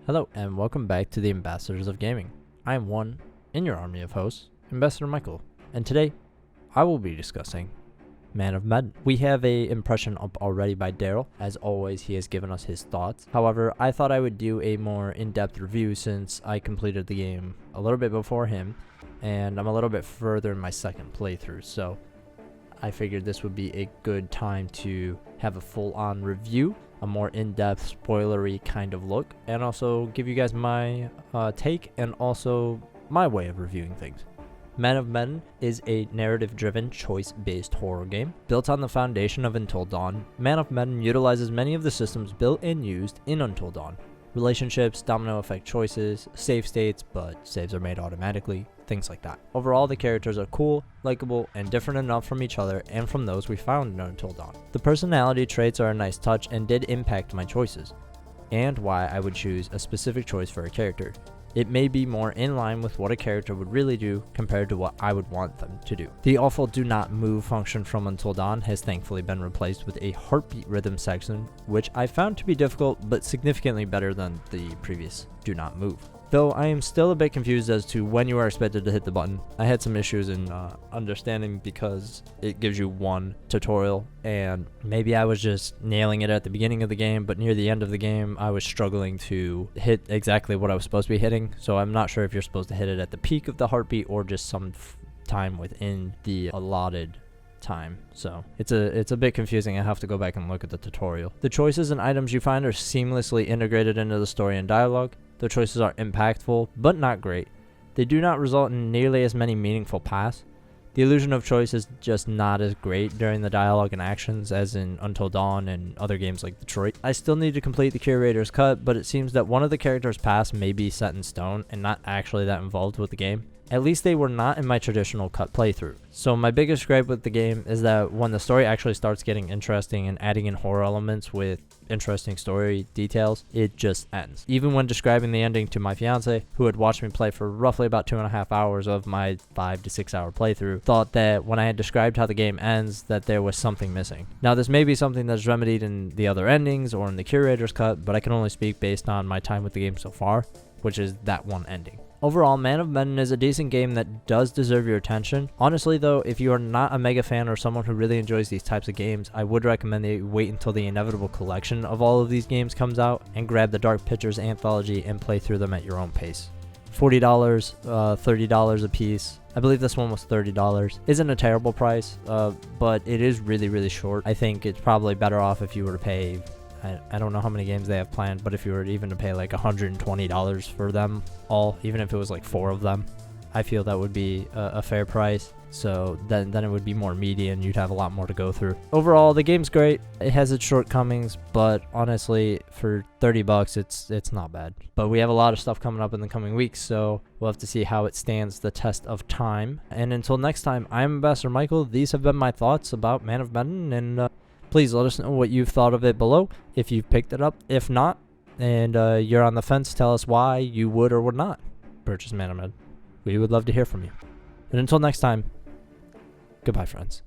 Hello and welcome back to the Ambassadors of Gaming. I am one in your army of hosts, Ambassador Michael, and today I will be discussing Man of Medan. We have a impression up already by Daryl. As always, he has given us his thoughts. However, I thought I would do a more in-depth review since I completed the game a little bit before him, and I'm a little bit further in my second playthrough, so I figured this would be a good time to have a full-on review, a more in-depth, spoilery kind of look, and also give you guys my take and also my way of reviewing things. Man of Medan is a narrative-driven, choice-based horror game. Built on the foundation of Until Dawn, Man of Medan utilizes many of the systems built and used in Until Dawn. Relationships, domino effect choices, save states, but saves are made automatically, things like that. Overall, the characters are cool, likable, and different enough from each other and from those we found in Until Dawn. The personality traits are a nice touch and did impact my choices, and why I would choose a specific choice for a character. It may be more in line with what a character would really do compared to what I would want them to do. The awful do not move function from Until Dawn has thankfully been replaced with a heartbeat rhythm section, which I found to be difficult but significantly better than the previous do not move. Though I am still a bit confused as to when you are expected to hit the button. I had some issues in understanding because it gives you one tutorial, and maybe I was just nailing it at the beginning of the game, but near the end of the game I was struggling to hit exactly what I was supposed to be hitting, so I'm not sure if you're supposed to hit it at the peak of the heartbeat or just some time within the allotted time. So it's a bit confusing. I have to go back and look at the tutorial. The choices and items you find are seamlessly integrated into the story and dialogue. The choices are impactful, but not great. They do not result in nearly as many meaningful paths. The illusion of choice is just not as great during the dialogue and actions as in Until Dawn and other games like Detroit. I still need to complete the curator's cut, but it seems that one of the characters' paths may be set in stone and not actually that involved with the game. At least they were not in my traditional cut playthrough. So my biggest gripe with the game is that when the story actually starts getting interesting and adding in horror elements with interesting story details, it just ends. Even when describing the ending to my fiance, who had watched me play for roughly about 2.5 hours of my 5 to 6 hour playthrough, thought that when I had described how the game ends that there was something missing. Now this may be something that's remedied in the other endings or in the curator's cut, but I can only speak based on my time with the game so far, which is that one ending. Overall, Man of Medan is a decent game that does deserve your attention. Honestly though, if you are not a mega fan or someone who really enjoys these types of games, I would recommend that you wait until the inevitable collection of all of these games comes out and grab the Dark Pictures Anthology and play through them at your own pace. $40, $30 a piece. I believe this one was $30. Isn't a terrible price, but it is really short. I think it's probably better off if you were to pay, I don't know how many games they have planned, but if you were even to pay like $120 for them all, even if it was like 4 of them, I feel that would be a fair price. So then it would be more meaty and you'd have a lot more to go through. Overall, the game's great. It has its shortcomings, but honestly, for $30, it's not bad. But we have a lot of stuff coming up in the coming weeks, so we'll have to see how it stands the test of time. And until next time, I'm Ambassador Michael. These have been my thoughts about Man of Medan, and please let us know what you've thought of it below, if you've picked it up. If not, and you're on the fence, tell us why you would or would not purchase Man of Medan. We would love to hear from you. And until next time, goodbye, friends.